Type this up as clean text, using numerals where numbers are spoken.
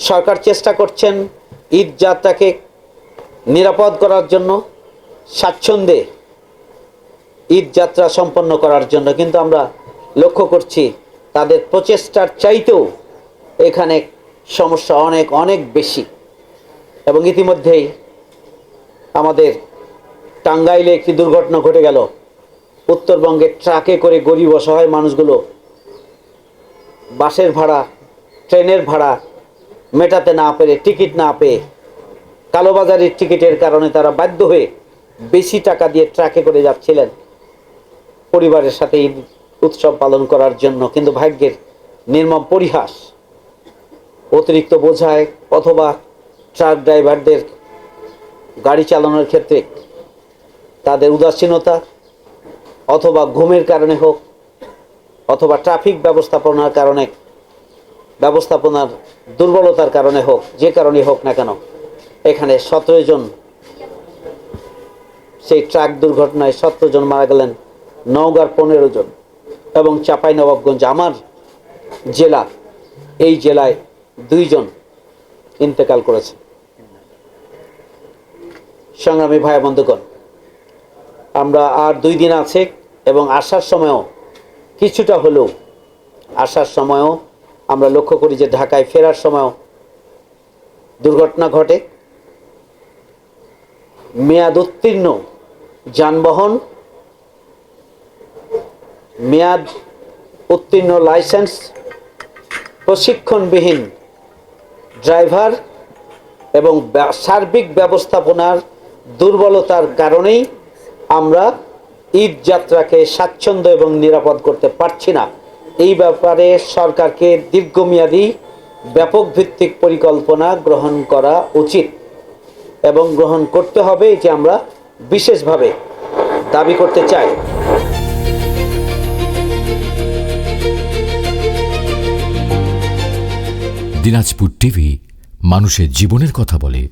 সরকার চেষ্টা করছেন ঈদ যাত্রাকে নিরাপদ করার জন্য, স্বাচ্ছন্দ্যে ঈদ যাত্রা সম্পন্ন করার জন্য, কিন্তু আমরা লক্ষ্য করছি তাদের প্রচেষ্টার চাইতেও এখানে সমস্যা অনেক অনেক বেশি। এবং ইতিমধ্যেই আমাদের টাঙ্গাইলে একটি দুর্ঘটনা ঘটে গেল। উত্তরবঙ্গে ট্রাকে করে গরিব অসহায় মানুষগুলো বাসের ভাড়া, ট্রেনের ভাড়া মেটাতে না পেরে, টিকিট না পেয়ে, কালোবাজারির টিকিটের কারণে তারা বাধ্য হয়ে বেশি টাকা দিয়ে ট্রাকে করে যাচ্ছিলেন পরিবারের সাথে ঈদ উৎসব পালন করার জন্য। কিন্তু ভাগ্যের নির্মম পরিহাস, অতিরিক্ত বোঝায় অথবা ট্রাক ড্রাইভারদের গাড়ি চালানোর ক্ষেত্রে তাদের উদাসীনতা, অথবা ঘুমের কারণে হোক, অথবা ট্রাফিক ব্যবস্থাপনার দুর্বলতার কারণে হোক, যে কারণে হোক না কেন, এখানে 17 জন, সেই ট্রাক দুর্ঘটনায় 17 জন মারা গেলেন, নওগাঁর 15 জন, এবং চাঁপাইনবাবগঞ্জ আমার জেলা, এই জেলায় 2 জন ইন্তেকাল করেছে। সংগ্রামী ভাই বন্ধুগণ, আমরা আর 2 দিন আছে এবং আসার সময়ও কিছুটা হলেও, আসার সময়ও আমরা লক্ষ্য করি যে ঢাকায় ফেরার সময়ও দুর্ঘটনা ঘটে। মেয়াদ উত্তীর্ণ যানবাহন, মেয়াদ উত্তীর্ণ লাইসেন্স, প্রশিক্ষণবিহীন ড্রাইভার এবং সার্বিক ব্যবস্থাপনার দুর্বলতার কারণেই আমরা ঈদ যাত্রাকে স্বাচ্ছন্দ্য এবং নিরাপদ করতে পারছি না। এই ব্যাপারে সরকারকে দীর্ঘমেয়াদী ব্যাপক ভিত্তিক পরিকল্পনা গ্রহণ করা উচিত এবং গ্রহণ করতে হবে, এটি আমরা বিশেষভাবে দাবি করতে চাই। দিনাজপুর টিভি মানুষের জীবনের কথা বলে।